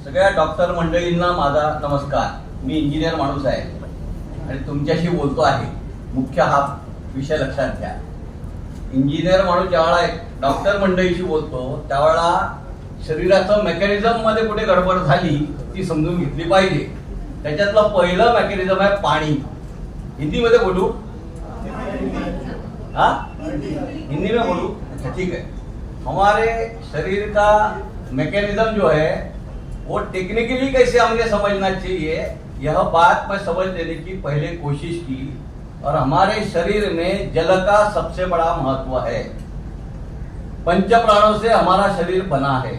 सगळ्या डॉक्टर मंडळींना माझा नमस्कार. मी इंजिनियर माणूस आहे आणि तुमच्याशी बोलतो आहे. मुख्य हा विषय लक्षात घ्या. इंजिनियर माणूस ज्यावेळा डॉक्टर मंडळीशी बोलतो त्यावेळा शरीराचं मेकॅनिझम मध्ये कुठे गडबड झाली ती समजून घेतली पाहिजे. त्याच्यातलं पहिलं मेकॅनिझम आहे पाणी. हिंदी मध्ये बोलू? हिंदी में बोलू? अच्छा ठीक है. हमारे शरीर का मैकेनिज्म जो है वो टेक्निकली कैसे हमें समझना चाहिए, यह बात मैं समझ लेने की पहले कोशिश की. और हमारे शरीर में जल का सबसे बड़ा महत्व है. पंच प्राणों से हमारा शरीर बना है.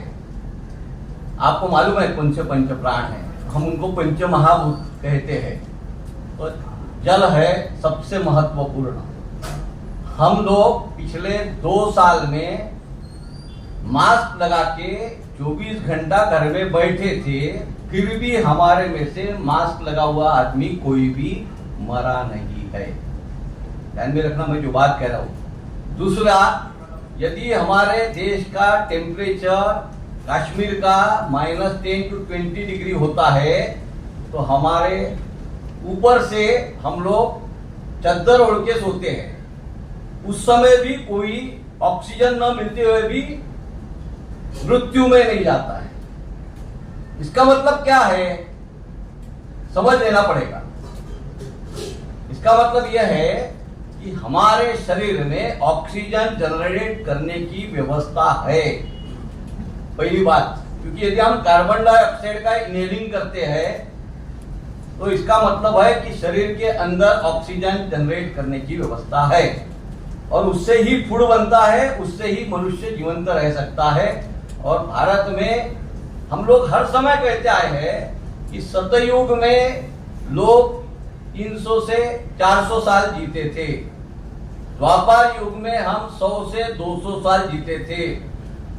आपको मालूम है कौन से पंच प्राण हैं? हम उनको पंच महाभूत कहते हैं. तो जल है सबसे महत्वपूर्ण. हम लोग पिछले 2 साल में मास्क लगा के 24 घंटा घर में बैठे थे, फिर भी हमारे में से मास्क लगा हुआ आदमी कोई भी मरा नहीं है. ध्यान में रखना मैं जो बात कह रहा हूं. दूसरा, यदि हमारे देश का टेम्परेचर कश्मीर का -10 to 20 डिग्री होता है तो हमारे ऊपर से हम लोग चादर ओढ़ के सोते हैं. उस समय भी कोई ऑक्सीजन न मिलते हुए भी मृत्यु में नहीं जाता है. इसका मतलब क्या है समझ लेना पड़ेगा. इसका मतलब यह है कि हमारे शरीर में ऑक्सीजन जनरेट करने की व्यवस्था है. पहली बात, क्योंकि यदि हम कार्बन डाइऑक्साइड का इनहेलिंग करते हैं तो इसका मतलब है कि शरीर के अंदर ऑक्सीजन जनरेट करने की व्यवस्था है और उससे ही फूड बनता है, उससे ही मनुष्य जीवंत रह सकता है. और भारत में हम लोग हर समय कहते आए हैं कि सतयुग में लोग 300 से 400 साल जीते थे. द्वापर युग में हम 100 से 200 साल जीते थे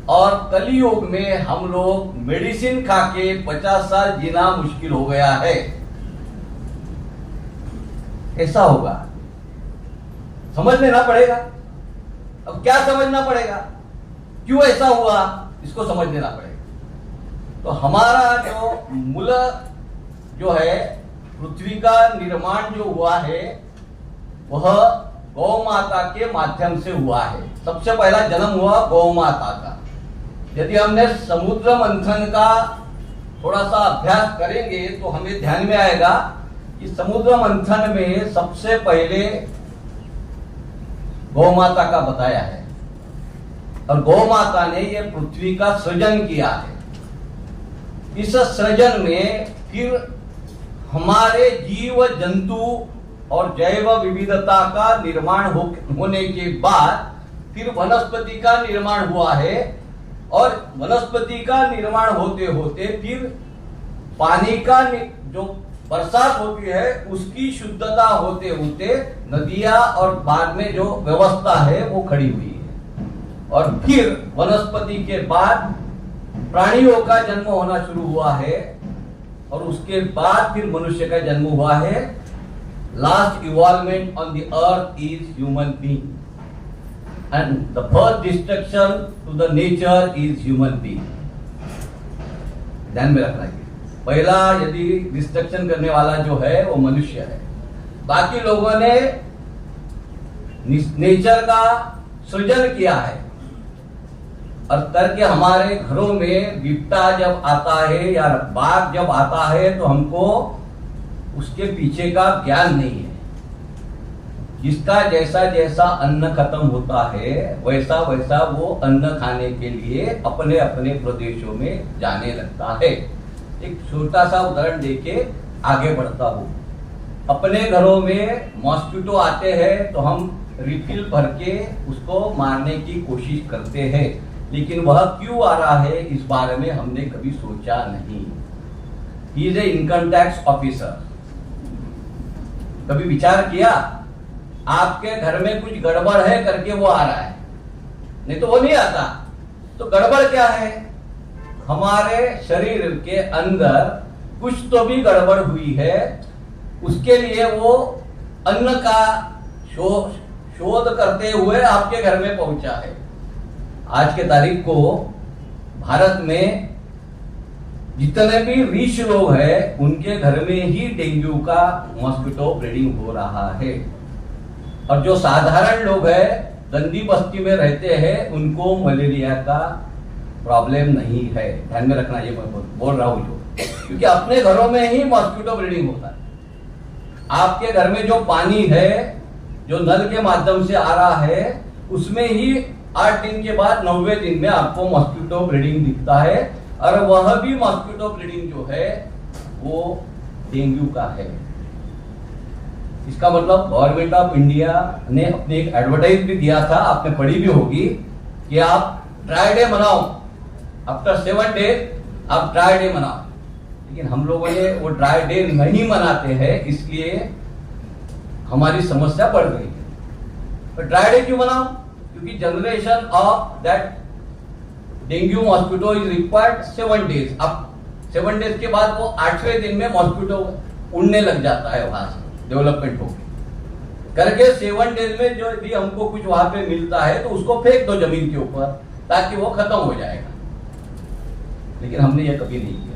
और कलयुग में हम लोग मेडिसिन खा के 50 साल जीना मुश्किल हो गया है. ऐसा होगा, समझ लेना पड़ेगा. अब क्या समझना पड़ेगा, क्यों ऐसा हुआ, इसको समझ लेना पड़ेगा. तो हमारा जो मूल जो है पृथ्वी का निर्माण जो हुआ है वह गौ माता के माध्यम से हुआ है. सबसे पहला जन्म हुआ गौ माता का. यदि हमने समुद्र मंथन का थोड़ा सा अभ्यास करेंगे तो हमें ध्यान में आएगा कि समुद्र मंथन में सबसे पहले गौ माता का बताया है और गौ माता ने यह पृथ्वी का सृजन किया है. इस सृजन में फिर हमारे जीव जंतु और जैव विविधता का निर्माण होने के बाद फिर वनस्पति का निर्माण हुआ है और वनस्पति का निर्माण होते होते फिर पानी का जो बरसात होती है उसकी शुद्धता होते होते नदियां और बाद में जो व्यवस्था है वो खड़ी हुई है. और फिर वनस्पति के बाद प्राणियों का जन्म होना शुरू हुआ है और उसके बाद फिर मनुष्य का जन्म हुआ है. Last evolvement on the earth is human being and the first destruction to the nature is human being. ध्यान में रखना है. पहला यदि डिस्ट्रक्शन करने वाला जो है वो मनुष्य है. बाकी लोगों ने नेचर का सृजन किया है और करके हमारे घरों में बिपता जब आता है या बाघ जब आता है तो हमको उसके पीछे का ज्ञान नहीं है. जिसका जैसा जैसा अन्न खत्म होता है वैसा वैसा वो अन्न खाने के लिए अपने अपने प्रदेशों में जाने लगता है. एक छोटा सा उदाहरण देके आगे बढ़ता हूं. अपने घरों में मॉस्किटो आते हैं तो हम रिफिल भर के उसको मारने की कोशिश करते हैं, लेकिन वह क्यों आ रहा है इस बारे में हमने कभी सोचा नहीं. He is a income tax officer. कभी विचार किया आपके घर में कुछ गड़बड़ है करके वो आ रहा है, नहीं तो वो नहीं आता. तो गड़बड़ क्या है, हमारे शरीर के अंदर कुछ तो भी गड़बड़ हुई है. उसके लिए वो अन्न का शोध करते हुए आपके घर में पहुंचा है. आज के तारीख को भारत में जितने भी रिच लोग हैं उनके घर में ही डेंगू का मॉस्किटो ब्रीडिंग हो रहा है, और जो साधारण लोग हैं गंदी बस्ती में रहते हैं उनको मलेरिया का प्रॉब्लम नहीं है। ध्यान में रखना, ये मैं बोल रहा हूं जो, क्योंकि अपने घरों में ही मॉस्किटो ब्रीडिंग होता है। आपके घर में जो पानी है जो नल के माध्यम से आ रहा है उसमें ही 8 दिन के बाद 9वें दिन में आपको मॉस्किटो ब्रीडिंग दिखता है, और वह भी मॉस्किटो ब्रीडिंग जो है वो डेंगू का है। इसका मतलब गवर्नमेंट ऑफ इंडिया ने अपने एक एडवर्टाइज भी दिया था, आपने पढ़ी भी होगी, कि आप ड्राई डे मनाओ, आफ्टर 7 डेज आप ड्राई डे मनाओ। लेकिन हम लोगों ने वो ड्राई डे नहीं मनाते हैं, इसलिए हमारी समस्या बढ़ रही है। तो ड्राई डे क्यों मनाओ? क्योंकि generation of that dengue mosquito is required 7 days. अब 7 डेज के बाद वो 8वें दिन में मॉस्किटो उड़ने लग जाता है, वहां से डेवलपमेंट होगी करके 7 डेज में जो भी हमको कुछ वहां पे मिलता है तो उसको फेंक दो जमीन के ऊपर ताकि वो खत्म हो जाएगा। लेकिन हमने ये कभी नहीं किया।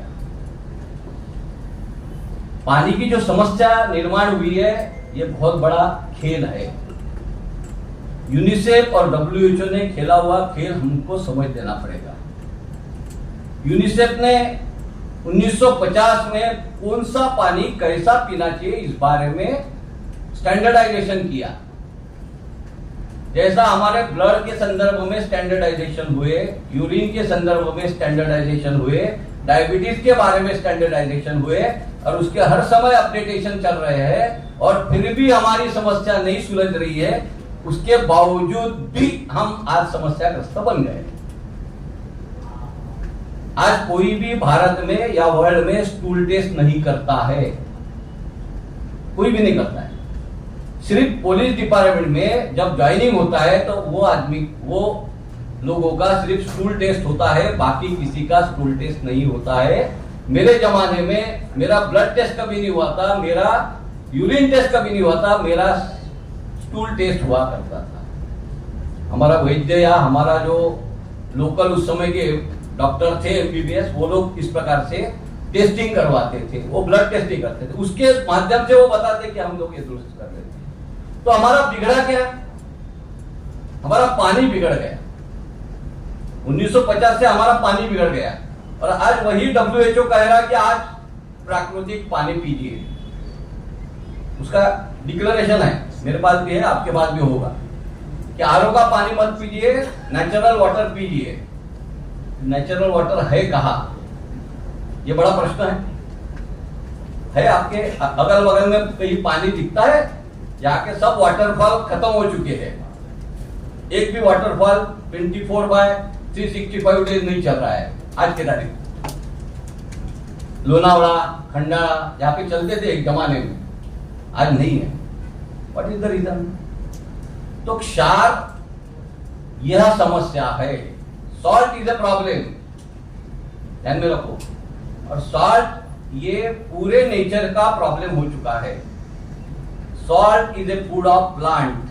पानी की जो समस्या निर्माण हुई है ये बहुत बड़ा खेल है। यूनिसेफ और WHO ने खेला हुआ खेल हमको समझ देना पड़ेगा। यूनिसेफ ने 1950 में कौन सा पानी कैसा पीना चाहिए इस बारे में स्टैंडर्डाइजेशन किया। जैसा हमारे ब्लड के संदर्भ में स्टैंडर्डाइजेशन हुए, यूरिन के संदर्भ में स्टैंडर्डाइजेशन हुए, डायबिटीज के बारे में स्टैंडर्डाइजेशन हुए, और उसके हर समय अपडेटेशन चल रहे हैं, और फिर भी हमारी समस्या नहीं सुलझ रही है। उसके बावजूद भी हम आज समस्याग्रस्त बन गए। आज कोई भी भारत में या वर्ल्ड में स्टूल टेस्ट नहीं करता है, कोई भी नहीं करता है। सिर्फ पुलिस डिपार्टमेंट में जब ज्वाइनिंग होता है तो वो लोगों का सिर्फ स्टूल टेस्ट होता है, बाकी किसी का स्टूल टेस्ट नहीं होता है। मेरे जमाने में मेरा ब्लड टेस्ट कभी नहीं हुआ था, मेरा यूरिन टेस्ट कभी नहीं हुआ था, मेरा स्टूल टेस्ट हुआ करता था। हमारा वैद्य या हमारा जो लोकल उस समय के डॉक्टर थे MBBS, वो लोग इस प्रकार से टेस्टिंग करवाते थे, वो ब्लड टेस्टिंग करते थे, उसके माध्यम से वो बताते कि हम लोग ये दुरुस्त कर रहे थे। तो हमारा बिगड़ा क्या? हमारा पानी बिगड़ गया। 1950 से हमारा पानी बिगड़ गया, और आज वही WHO कह रहा है कि आज प्राकृतिक पानी पीजिए। उसका डिक्लेरेशन है, मेरे पास भी है, आपके पास भी होगा, कि RO का पानी मत पीजिए, नेचुरल वाटर पीजिए। नेचुरल वाटर है कहाँ? ये बड़ा प्रश्न है आपके अगल बगल में कहीं पानी दिखता है? जाके सब वाटरफॉल खत्म हो चुके हैं। एक भी वाटरफॉल 24/365 डेज नहीं चल रहा है आज के तारीख। लोनावड़ा, खंडाला जहाँ पे चलते थे एक जमाने में, आज नहीं है। What is the reason? तो क्षार यह समस्या है। सॉल्ट इज ए प्रॉब्लम, ध्यान में रखो। और सॉल्ट ये पूरे नेचर का प्रॉब्लम हो चुका है। Salt is a food of plant.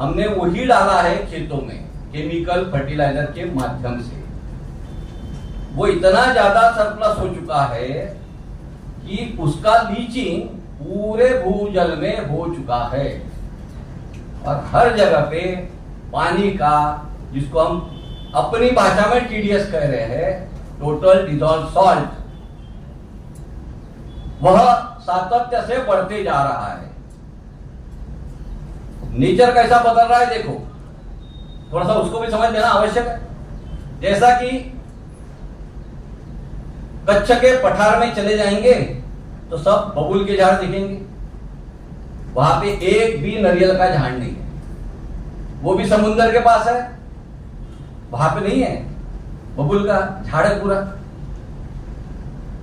हमने वही डाला है खेतों में केमिकल फर्टिलाइजर के माध्यम से। वो इतना ज्यादा सरप्लस हो चुका है कि उसका लीचिंग पूरे भूजल में हो चुका है, और हर जगह पे पानी का, जिसको हम अपनी भाषा में TDS कह रहे हैं, टोटल डिसॉल्व सॉल्ट, वह सातत्य से बढ़ते जा रहा है। नेचर कैसा बदल रहा है देखो, थोड़ा सा उसको भी समझ लेना आवश्यक है। जैसा कि कच्छ के पठार में चले जाएंगे तो सब बबूल के झाड़ दिखेंगे, वहां पे एक भी नारियल का झाड़ नहीं है। वो भी समुद्र के पास है, वहां पे नहीं है, बबूल का झाड़ है पूरा।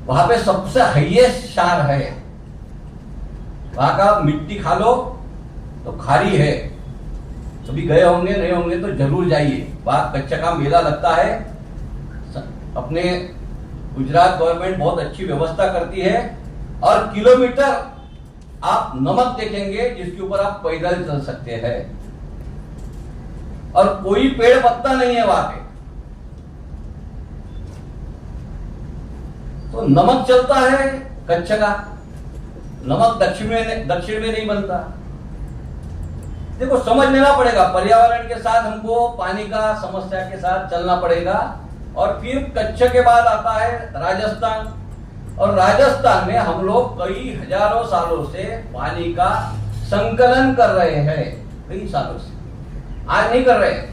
वहां पे सबसे हाईएस्ट क्षार है, वहां का मिट्टी खा लो तो खारी है। कभी गए होंगे, नहीं होंगे तो जरूर जाइए। वहां कच्छ का मेला लगता है। अपने गुजरात गवर्नमेंट बहुत अच्छी व्यवस्था करती है, और किलोमीटर आप नमक देखेंगे जिसके ऊपर आप पैदल चल सकते हैं, और कोई पेड़ पत्ता नहीं है वहां पे। तो नमक चलता है कच्छ का, नमक दक्षिण में नहीं बनता। देखो समझ लेना पड़ेगा, पर्यावरण के साथ हमको पानी का समस्या के साथ चलना पड़ेगा। और फिर कच्छ के बाद आता है राजस्थान, और राजस्थान में हम लोग कई हजारों सालों से पानी का संकलन कर रहे हैं, कई सालों से, आज नहीं कर रहे हैं।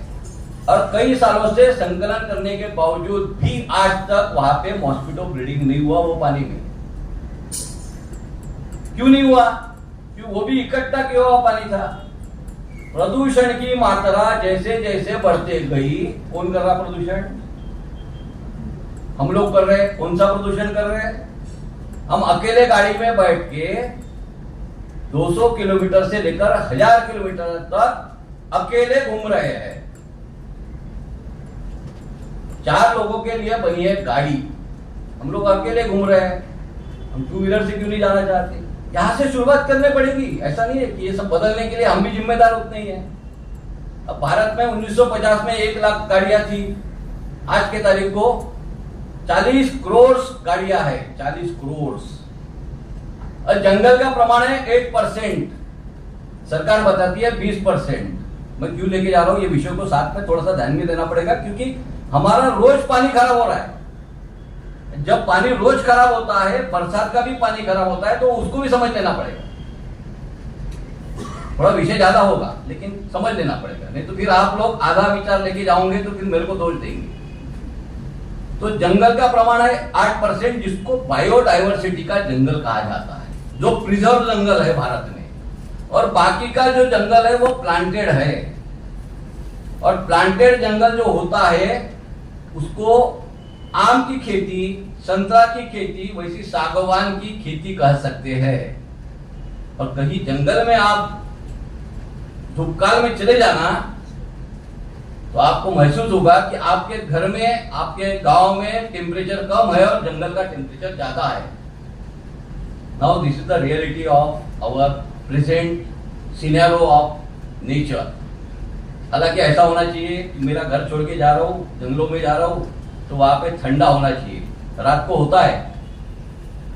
और कई सालों से संकलन करने के बावजूद भी आज तक वहां पे मॉस्किटो ब्रीडिंग नहीं हुआ वो पानी में। क्यों नहीं हुआ? क्यों? वो भी इकट्ठा किया हुआ पानी था। प्रदूषण की मात्रा जैसे जैसे बढ़ते गई, कौन कर रहा प्रदूषण? हम लोग कर रहे हैं। कौन सा प्रदूषण कर रहे हैं? हम अकेले गाड़ी में बैठ के 200 किलोमीटर से लेकर 1000 किलोमीटर तक अकेले घूम रहे हैं। 4 लोगों के लिए बनी है गाड़ी, हम लोग अकेले घूम रहे हैं। हम 2 व्हीलर से क्यों नहीं जाना चाहते? यहां से शुरुआत करनी पड़ेगी। ऐसा नहीं है कि ये सब बदलने के लिए हम भी जिम्मेदार उतने ही हैं। अब भारत में 1950 में 1 लाख गाड़ियां थी, आज के तारीख को 40 करोड़ गाड़ियां है, 40 करोड़। और जंगल का प्रमाण है 8%, सरकार बताती है 20%। मैं क्यों लेके जा रहा हूं ये विषय को, साथ में थोड़ा सा ध्यान में देना पड़ेगा, क्योंकि हमारा रोज पानी खराब हो रहा है। जब पानी रोज खराब होता है, बरसात का भी पानी खराब होता है, तो उसको भी समझ लेना पड़ेगा। थोड़ा विषय ज्यादा होगा लेकिन समझ लेना पड़ेगा, नहीं तो फिर आप लोग आधा विचार लेके जाओगे तो फिर मेरे को दोष देंगे। तो जंगल का प्रमाण है 8%, जिसको बायोडायवर्सिटी का जंगल कहा जाता है, जो प्रिजर्व जंगल है भारत में। और बाकी का जो जंगल है वो प्लांटेड है। और प्लांटेड जंगल जो होता है उसको आम की खेती, संतरा की खेती, वैसी सागवान की खेती कह सकते हैं। और कहीं जंगल में आप धूपकाल में चले जाना तो आपको महसूस होगा कि आपके घर में, आपके गांव में टेम्परेचर कम है और जंगल का टेम्परेचर ज्यादा है। Now this is the reality of our present scenario of nature. हालांकि ऐसा होना चाहिए कि मेरा घर छोड़ के जा रहा हूँ, जंगलों में जा रहा हूँ, तो वहां पे ठंडा होना चाहिए। रात को होता है,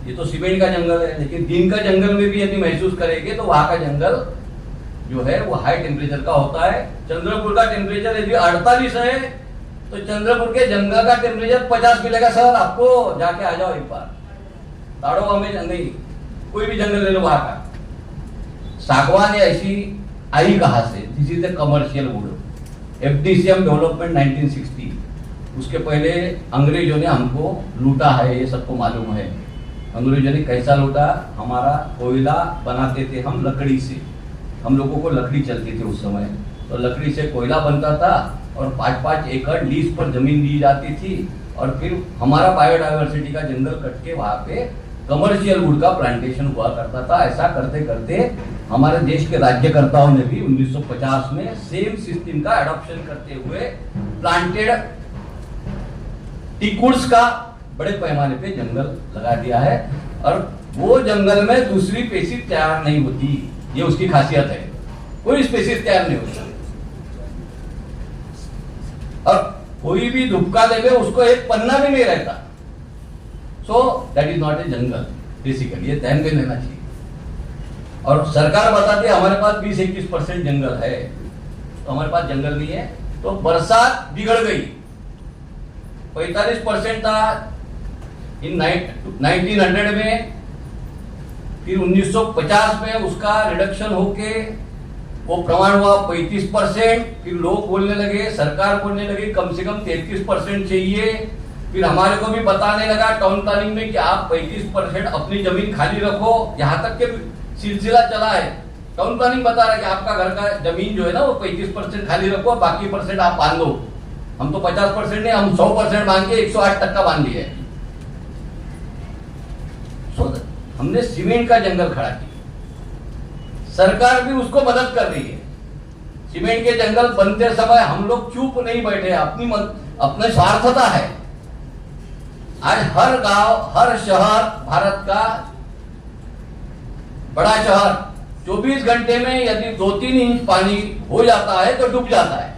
ये तो सीमेंट का जंगल है, लेकिन दिन का जंगल में भी यदि महसूस करेंगे तो वहां का जंगल जो है वो हाई टेम्परेचर का होता है। चंद्रपुर का टेम्परेचर यदि 48 है तो चंद्रपुर के जंगल का टेम्परेचर 50 मिलेगा। सर आपको जाके आ जाओ एक बार, ताड़ोबा में नहीं, कोई भी जंगल ले लो वहां का। सागवान ऐसी आई कहां से? This is the commercial would, FDCM development 1960। उसके पहले अंग्रेजों ने हमको लूटा है, ये सबको मालूम है। अंग्रेजों ने कैसा लूटा? हमारा कोयला बनाते थे हम लकड़ी से, हम लोगों को लकड़ी चलती थी उस समय, तो लकड़ी से कोयला बनता था और 5-5 एकड़ लीज पर जमीन दी जाती थी। और फिर हमारा बायोडायवर्सिटी का जंगल कट के वहां पे कमर्शियल वुड का प्लांटेशन हुआ करता था। ऐसा करते करते हमारे देश के राज्यकर्ताओं ने भी 1950 में सेम सिस्टम का एडॉप्शन करते हुए प्लांटेड टीकुड्स का बड़े पैमाने पे जंगल लगा दिया है। और वो जंगल में दूसरी स्पीशीज तैयार नहीं होती, ये उसकी खासियत है। कोई स्पीशीज तैयार नहीं होती, और कोई भी धुपका देवे उसको एक पन्ना भी नहीं रहता। So that is not a jungle basically, ये ध्यान में लेना चाहिए। और सरकार बताती है हमारे पास 20-21% जंगल है, तो हमारे पास जंगल नहीं है। तो बरसात बिगड़ गई, 45% था इन 1900 में, फिर 1950 में उसका रिडक्शन होके वो प्रमाण हुआ 35%। फिर लोग बोलने लगे, सरकार बोलने लगी कम से कम 33% चाहिए। फिर हमारे को भी बताने लगा टाउन प्लानिंग में कि आप 35% अपनी जमीन खाली रखो। यहाँ तक के सिलसिला चला है, टाउन प्लानिंग बता रहा है कि आपका घर का जमीन जो है ना वो 35% खाली रखो, बाकी % आप बांध दो। हम तो 50% नहीं, हम 100% बांध के 108% बांध लिए। हमने सीमेंट का जंगल खड़ा किया, सरकार भी उसको मदद कर रही है। सीमेंट के जंगल बनते समय हम लोग चुप नहीं बैठे, अपने स्वार्थता है। आज हर गांव, हर शहर, भारत का बड़ा शहर 24 घंटे में यदि 2-3 इंच पानी हो जाता है तो डूब जाता है।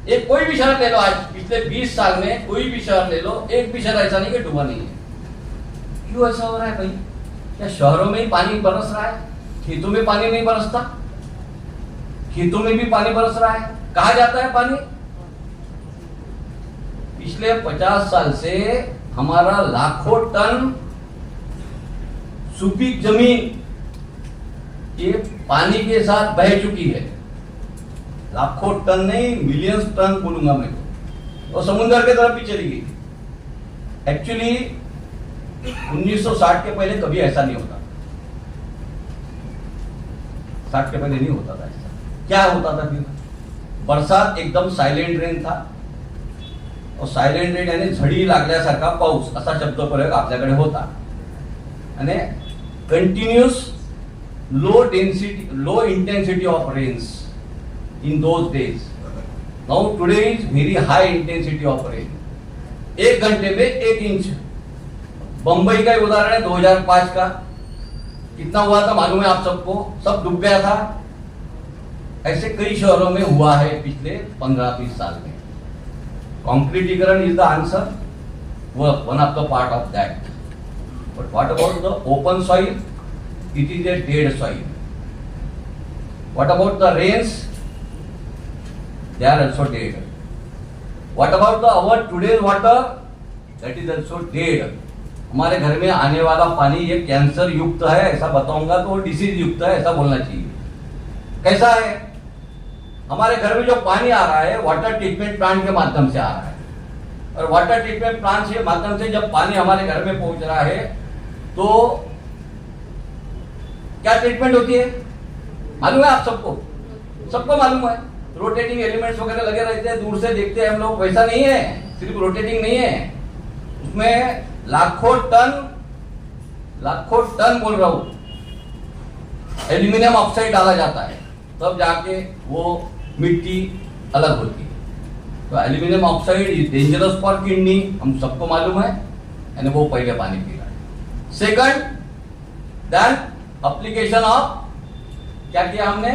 एक कोई भी शहर ले लो, आज पिछले 20 साल में कोई भी शहर ले लो, एक भी शहर ऐसा नहीं कि डूबा नहीं है। क्यों ऐसा हो रहा है भाई? क्या शहरों में ही पानी बरस रहा है? खेतों में पानी नहीं बरसता? खेतों में भी पानी बरस रहा है। कहाँ जाता है पानी? पिछले 50 साल से हमारा लाखों टन सुपीक जमीन ये पानी के साथ बह चुकी है। लाखों टन नहीं, मिलियंस टन बोलूंगा मैं तो। और समुद्र के तरफ भी चली गई। एक्चुअली 1960 के पहले कभी ऐसा नहीं होता। 60 के पहले नहीं होता था ऐसा। क्या होता था फिर? बरसात एकदम सायलेंट रेन था, और सायलेंट रेन यानी झडी लागल्यासारखा पाऊस असा शब्द प्रयोग आपल्याकडे होता। आणि continuous low intensity of rains in those days. Now today is very high intensity of rain. 1 घंटे में 1 इंच। बंबई का उदाहरण है 2005 का, कितना हुआ था मालूम है आप सबको? सब डूब गया था। ऐसे कई शहरों में हुआ है पिछले 15-20 साल में। कंक्रीटीकरण is the answer, one of the part of that. But what about the open soil? It is a dead soil. What about the rains? They are also dead. What about our today's water? That is also dead. हमारे घर में आने वाला पानी ये cancer युक्त है ऐसा बताऊंगा तो डिसीज युक्त है ऐसा बोलना चाहिए। कैसा है? हमारे घर में जो पानी आ रहा है वाटर ट्रीटमेंट प्लांट के माध्यम से आ रहा है, और वाटर ट्रीटमेंट प्लांट के माध्यम से जब पानी हमारे घर में पहुंच रहा है तो क्या ट्रीटमेंट होती है मालूम है आप सबको? सबको मालूम है। रोटेटिंग एलिमेंट्स वगैरह लगे रहते हैं, दूर से देखते हैं हम लोग। वैसा नहीं है, सिर्फ रोटेटिंग नहीं है, उसमें लाखों टन बोल रहा हूं एल्यूमिनियम ऑक्साइड डाला जाता है, तब जाके वो मिट्टी अलग होती है। तो aluminium oxide is dangerous for kidney, हम सबको मालूम है, यानी वो पहले पानी पी रहा है। सेकंड, देन एप्लीकेशन ऑफ, क्या किया हमने?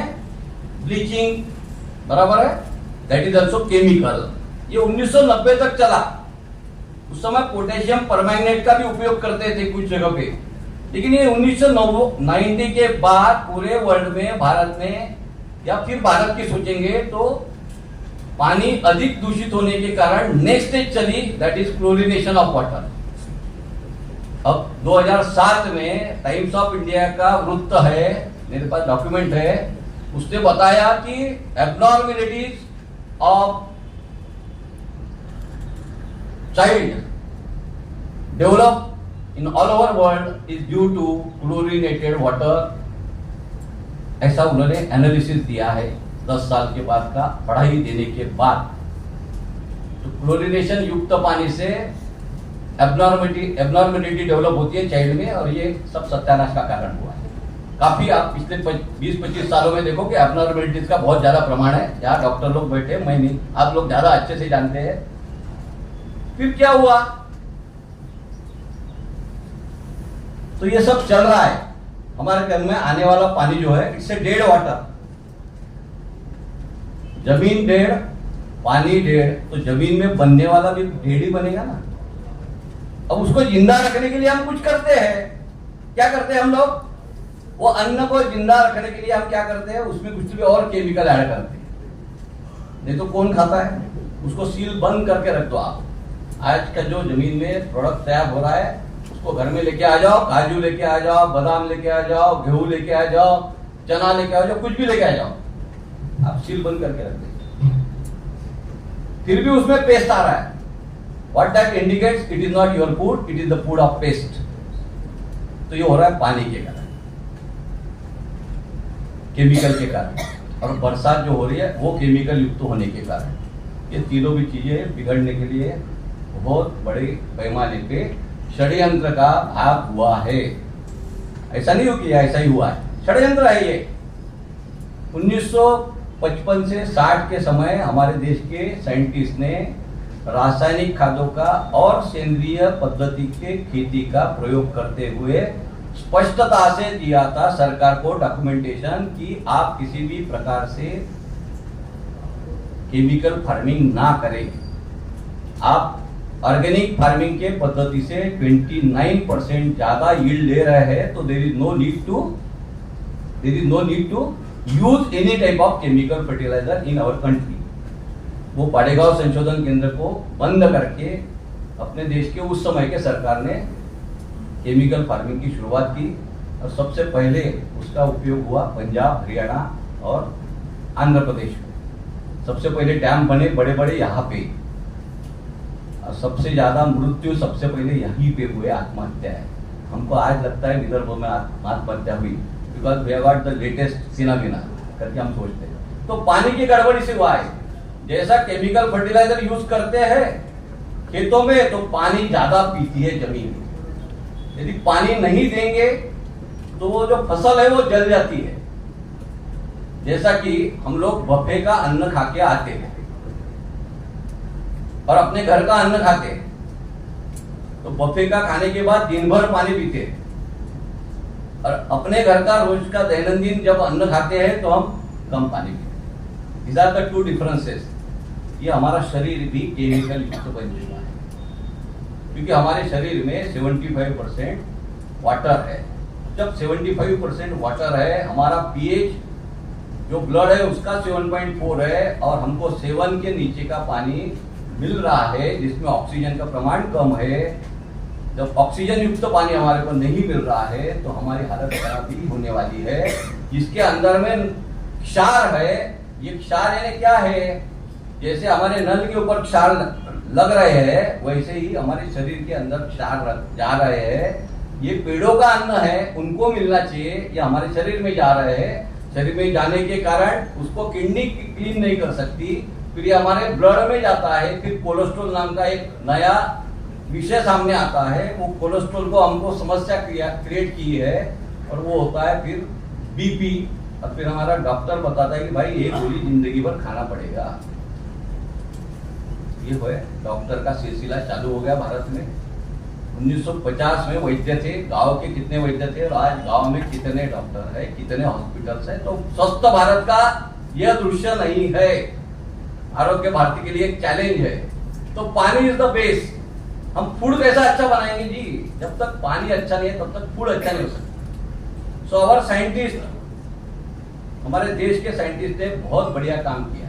ब्लीचिंग, बराबर है, दैट इज ऑल्सो केमिकल। ये 1990 तक चला। उस समय पोटेशियम परमैंगनेट का भी उपयोग करते थे कुछ जगह पे, लेकिन ये 1990 के बाद पूरे वर्ल्ड में, भारत में, या फिर भारत की सोचेंगे तो पानी अधिक दूषित होने के कारण नेक्स्ट स्टेज चली, that is chlorination of water. अब 2007 में टाइम्स ऑफ इंडिया का वृत्त है, मेरे पास डॉक्यूमेंट है, उसने बताया कि abnormalities of child develop in all over world is due to chlorinated water. ऐसा उन्होंने एनालिसिस दिया है 10 साल के बाद का पढ़ाई देने के बाद। तो क्लोरिनेशन युक्त पानी से एब्नॉर्मेलिटी डेवलप होती है चाइल्ड में, और ये सब सत्यानाश का कारण हुआ है। काफी आप पिछले 20-25 सालों में देखो कि एब्नॉर्मेलिटीज का बहुत ज्यादा प्रमाण है। जहां डॉक्टर लोग बैठे, मैं नहीं, आप लोग ज्यादा अच्छे से जानते हैं। फिर क्या हुआ? तो ये सब चल रहा है। हमारे घर में आने वाला पानी जो है इट्स ए डेड वाटर। जमीन डेड, पानी डेड, तो जमीन में बनने वाला भी डेड ही बनेगा ना। अब उसको जिंदा रखने के लिए हम कुछ करते हैं। क्या करते हैं हम लोग? वो अन्न को जिंदा रखने के लिए हम क्या करते हैं? उसमें कुछ भी और केमिकल ऐड करते हैं। नहीं तो कौन खाता है? उसको सील बंद करके रख दो आप। आज का जो जमीन में प्रोडक्ट तैयार हो रहा है उसको घर में लेके आ जाओ, काजू लेके आ जाओ, बादाम लेके आ जाओ, गेहूं लेके आ जाओ, चना लेके आ जाओ, कुछ भी लेके आ जाओ, आप सील बंद करके रख देंगे। फिर भी उसमें पेस्ट आ रहा है। What that indicates? It is not your food, it is the food of pest. तो ये हो रहा है पानी के कारण, केमिकल के कारण, और बरसात जो हो रही है वो केमिकल युक्त होने के कारण। ये तीनों भी चीजें बिगड़ने के लिए बहुत बड़े पैमाने पे षड्यंत्र का भाग हुआ है। ऐसा नहीं हो किया, ऐसा ही हुआ है, षड्यंत्र है ये। 1955 से 60 के समय हमारे देश के साइंटिस्ट ने रासायनिक खादों का और सेंद्रीय पद्धति के खेती का प्रयोग करते हुए स्पष्टता से दिया था सरकार को डॉक्यूमेंटेशन कि आप किसी भी प्रकार से केमिकल फार्मिंग ना करें। आप ऑर्गेनिक फार्मिंग के पद्धति से 29% ज्यादा यील्ड ले रहे हैं, तो there is no need to use any type of chemical fertiliser in our country. वो पाड़ेगांव संशोधन केंद्र को बंद करके अपने देश के उस समय के सरकार ने केमिकल फार्मिंग की शुरुआत की, और सबसे पहले उसका उपयोग हुआ पंजाब, हरियाणा और आंध्र प्रदेश में। सबसे पहले डैम बने बड़े बड़े यहाँ पे, और सबसे ज्यादा मृत्यु सबसे पहले यहीं पे हुए, आत्महत्या है। हमको आज लगता है विदर्भ में आत्महत्या हुई, because we have got the latest सिनाबिना करके हम सोचते हैं। तो पानी की गड़बड़ी से हुआ है। जैसा केमिकल फर्टिलाइजर यूज करते हैं खेतों में, तो पानी ज्यादा पीती है जमीन। यदि पानी नहीं देंगे तो वो जो फसल है वो जल जाती है। जैसा कि हम लोग बफे का अन्न खा के आते हैं और अपने घर का अन्न खाते हैं, तो बफे का खाने के बाद दिन भर पानी पीते हैं, और अपने घर का रोज का दैनंदिन जब अन्न खाते हैं तो हम कम पानी पीते हैं। These are the two differences। ये हमारा शरीर भी केमिकल युक्त बन चुका है, क्योंकि हमारे शरीर में 75% वाटर है। जब 75% वाटर है, हमारा पीएच जो ब्लड है उसका 7.4 है, और हमको 7 के नीचे का पानी मिल रहा है जिसमें ऑक्सीजन का प्रमाण कम है। जब ऑक्सीजन युक्त पानी हमारे को नहीं मिल रहा है तो हमारी हालत खराब भी होने वाली है। इसके अंदर में क्षार है। ये क्षार यानी क्या है? जैसे हमारे नल के ऊपर क्षार लग रहे हैं, वैसे ही हमारे शरीर के अंदर क्षार जा रहे हैं। ये पेड़ों का अन्न है, उनको मिलना चाहिए, ये हमारे शरीर में जा रहे हैं। शरीर में जाने के कारण उसको किडनी क्लीन नहीं कर सकती, फिर ये हमारे ब्लड में जाता है। फिर कोलेस्ट्रॉल नाम का एक नया विषय सामने आता है। वो कोलेस्ट्रॉल को हमको समस्या क्रिएट की है, और वो होता है फिर बीपी। और फिर हमारा डॉक्टर बताता है कि भाई एक गोली जिंदगी भर खाना पड़ेगा। ये है डॉक्टर का सिलसिला चालू हो गया भारत में। 1950 में वैद्य थे, गांव के कितने वैद्य थे, और आज गांव में कितने डॉक्टर है, कितने हॉस्पिटल्स है। तो स्वस्थ भारत का यह दृश्य नहीं है। आरोग्य भारती के लिए एक चैलेंज है। तो पानी इज द बेस। हम फूड कैसा अच्छा बनाएंगे जी? जब तक पानी अच्छा नहीं है तब तक फूड अच्छा नहीं हो सकता। सो आवर साइंटिस्ट, हमारे देश के साइंटिस्ट ने बहुत बढ़िया काम किया है।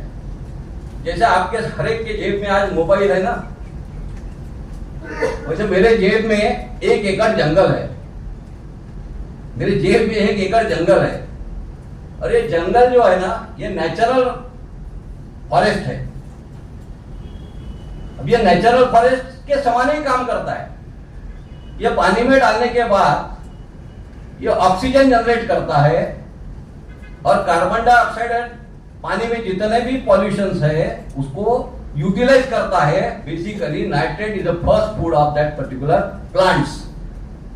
जैसे आपके हर एक के जेब में आज मोबाइल है ना, वैसे मेरे जेब में 1 एकड़ जंगल है। मेरे जेब में 1 एकड़ जंगल है, और ये जंगल जो है ना, ये नेचुरल फॉरेस्ट है। अब ये नेचुरल फॉरेस्ट के समान ही काम करता है। ये पानी में डालने के बाद ये ऑक्सीजन जनरेट करता है, और कार्बन डाइऑक्साइड पानी में जितने भी पॉल्यूशंस है उसको यूटिलाइज करता है। Basically nitrate is the first food of that particular plants.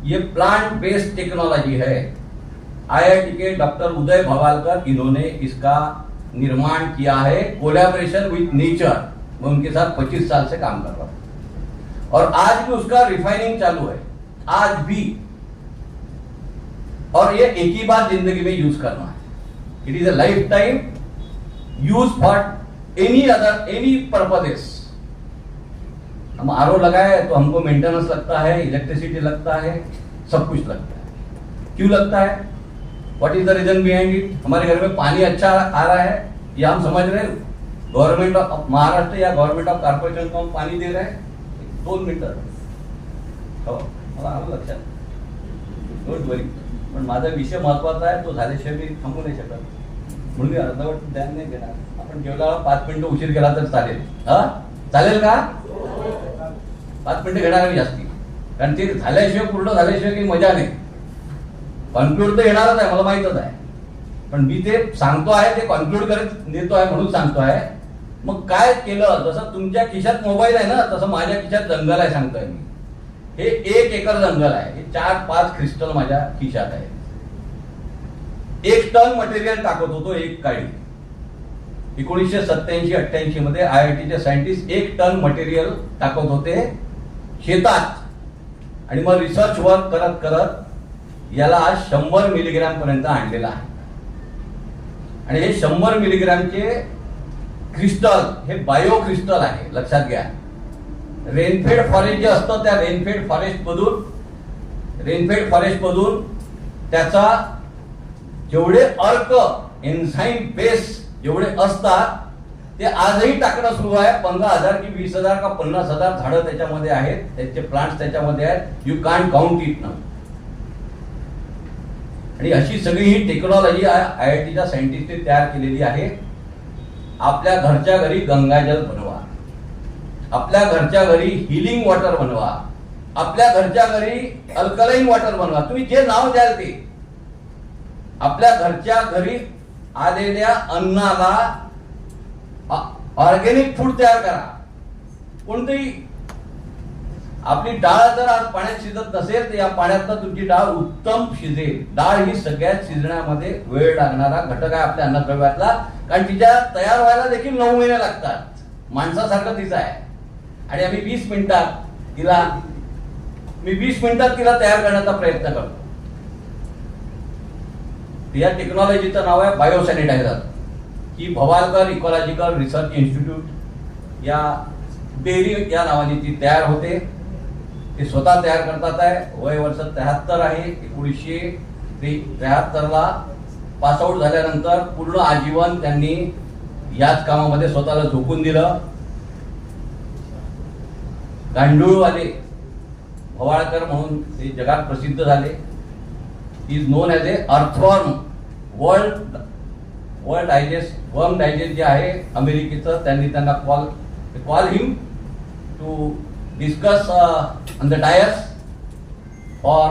ये प्लांट बेस्ड टेक्नोलॉजी है। आईआईटी के डॉक्टर उदय भवालकर, इन्होंने इसका निर्माण किया है कोलैबोरेशन विद नेचर। मैं उनके साथ 25 साल से काम कर रहा हूं, और आज भी उसका रिफाइनिंग चालू है, आज भी। और ये एक ही बार जिंदगी में यूज करना है। It is a life time use for any purposes. हम आरओ लगाए तो हमको मेंटेनेंस लगता है, इलेक्ट्रिसिटी लगता है, सब कुछ लगता है। क्यों लगता है? What is the reason behind it? हमारे घर में पानी अच्छा आ रहा है, या हम समझ रहे हैं गवर्नमेंट ऑफ महाराष्ट्र या गवर्नमेंट ऑफ कॉर्पोरेशन को हम पाणी दे रहे हैं? 2 मिनिटं मला आलं लक्षात, डोंट वरी. पण माझा विषय महत्वाचा आहे, तो झाल्याशिवाय मी थांबू नाही शकत. म्हणून मी अर्धवट ध्यान नाही देणार. आपण जेवल्यावर 5 मिनिटं उशीर केला तर चालेल. हा चालेल का? 5 मिनिटं घेणार मी जास्ती, कारण ते झाल्याशिवाय पूर्ण झाल्याशिवाय काही मजा नाही. कॉन्क्लूड तर येणारच आहे, मला माहितच आहे, पण मी ते सांगतो आहे, ते कॉन्क्लूड करत देतो आहे म्हणून सांगतो आहे. मग काय केलं, जसं तुमच्या खिशात मोबाईल आहे ना, तसं माझ्या खिशात जंगल आहे सांगतोय मी. हे 1 एकर जंगल आहे, हे 4-5 क्रिस्टल माझ्या खिशात आहे. 1 टन मटेरियल टाकत होतो एक काळी. 1987-88 मध्ये आयआयटीचे सायंटिस्ट 1 टन मटेरियल टाकत होते शेतात, आणि मग रिसर्च वर्क करत करत याला आज 100 मिलीग्रॅम पर्यंत आणलेला आहे. आणि हे 100 मिलीग्रॅमचे क्रिस्टल हे बायो क्रिस्टल आहे, लक्षात घ्या. रेनफेड फॉरेस्ट जे असतं त्या रेनफेड फॉरेस्ट मधून त्याचा जेवढे अर्क एन्झाईम बेस जेवढे असतात ते आजही टाकणं सुरू आहे. 15,000 की 20,000 का 50,000 झाडं त्याच्यामध्ये आहेत, त्याचे प्लांट्स त्याच्यामध्ये आहेत. You can't count it now. आणि अशी सगळी ही टेक्नॉलॉजी IITच्या सायंटिस्टने तयार केलेली आहे. आपल्या घरच्या घरी गंगाजल बनवा, आपल्या घरच्या घरी हिलिंग वॉटर बनवा, आपल्या घरच्या घरी अल्कलाईन वॉटर बनवा, तुम्ही जे नाव द्याल ते. आपल्या घरच्या घरी आलेल्या अन्नाला ऑर्गेनिक फूड तयार करा. कोणतेही आपली डाळ जर आज पाण्यात शिजत नसेल तर या पाण्यातनं तुमची डाळ उत्तम शिजेल. डाळ ही सगळ्यात शिजण्यामध्ये वेळ लागणारा घटक आहे आपल्या अन्नद्रव्यातला, कारण तिच्या तयार व्हायला देखील 9 महिने लागतात. माणसासारखं तिचं आहे. आणि आम्ही 20 मिनिटात तिला तयार करण्याचा प्रयत्न करतो. या टेक्नॉलॉजीचं नाव आहे बायोसॅनिटायझर. ही भवालकर इकॉलॉजिकल रिसर्च इन्स्टिट्यूट या डेअरी या नावाने ती तयार होते. ते स्वतः तयार करतात आहे. वय वर्ष 73 आहे. 1973ला पास आउट झाल्यानंतर पूर्ण आजीवन त्यांनी याच कामामध्ये स्वतःला झोकून दिलं. गांडूळवाले भवाळकर म्हणून ते जगात प्रसिद्ध झाले. Is known as a earthworm. World Digest जे आहे अमेरिकेचं, त्यांनी त्यांना call him to discuss on the dais for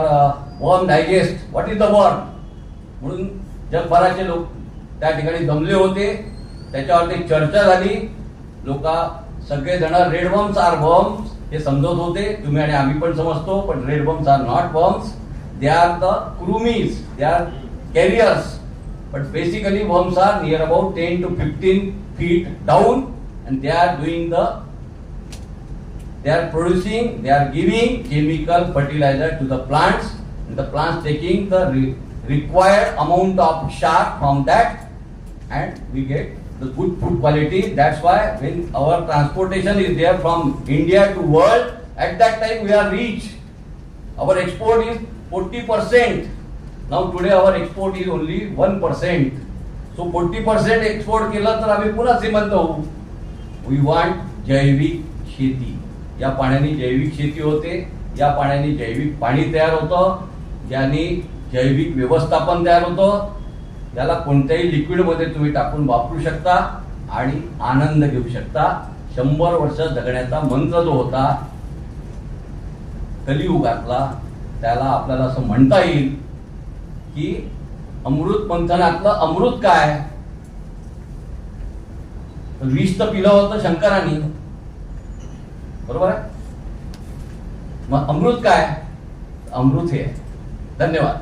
Worm Digest. What is the worm म्हणून जगभराचे लोक त्या ठिकाणी जमले होते. त्याच्यावरती चर्चा झाली. लोक सगळेजण रेड वर्म्स आर वर्म्स हे समजत होते. तुम्ही आणि आम्ही पण समजतो, पण red worms are not worms. They are the क्रूमीज, they are carriers. But basically worms are near about 10 to 15 feet down, and they are giving chemical fertilizer to the plants, and the plants taking the required amount of sharp from that, and we get the good food quality. That's why when our transportation is there from India to world, at that time we are rich. Our export is 40%. Now today our export is only 1%. So 40% export केलं तर आम्ही पुन्हा श्रीमंत होऊ. We want जैविक शेती. या पाण्याने जैविक शेती होते. या पाण्याने जैविक पाणी तयार होतं, ज्याने जैविक व्यवस्थापन तयार होतं. याला कोणत्याही लिक्विडमध्ये तुम्ही टाकून वापरू शकता आणि आनंद घेऊ शकता. 100 वर्ष जगण्याचा मंत्र जो होता कलियुगातला, त्याला आपल्याला असं म्हणता येईल की अमृत मंथनातलं अमृत काय. विष तर पिलं होतं शंकरांनी, बरोबर आहे. मग अमृत काय? अमृत हे. धन्यवाद.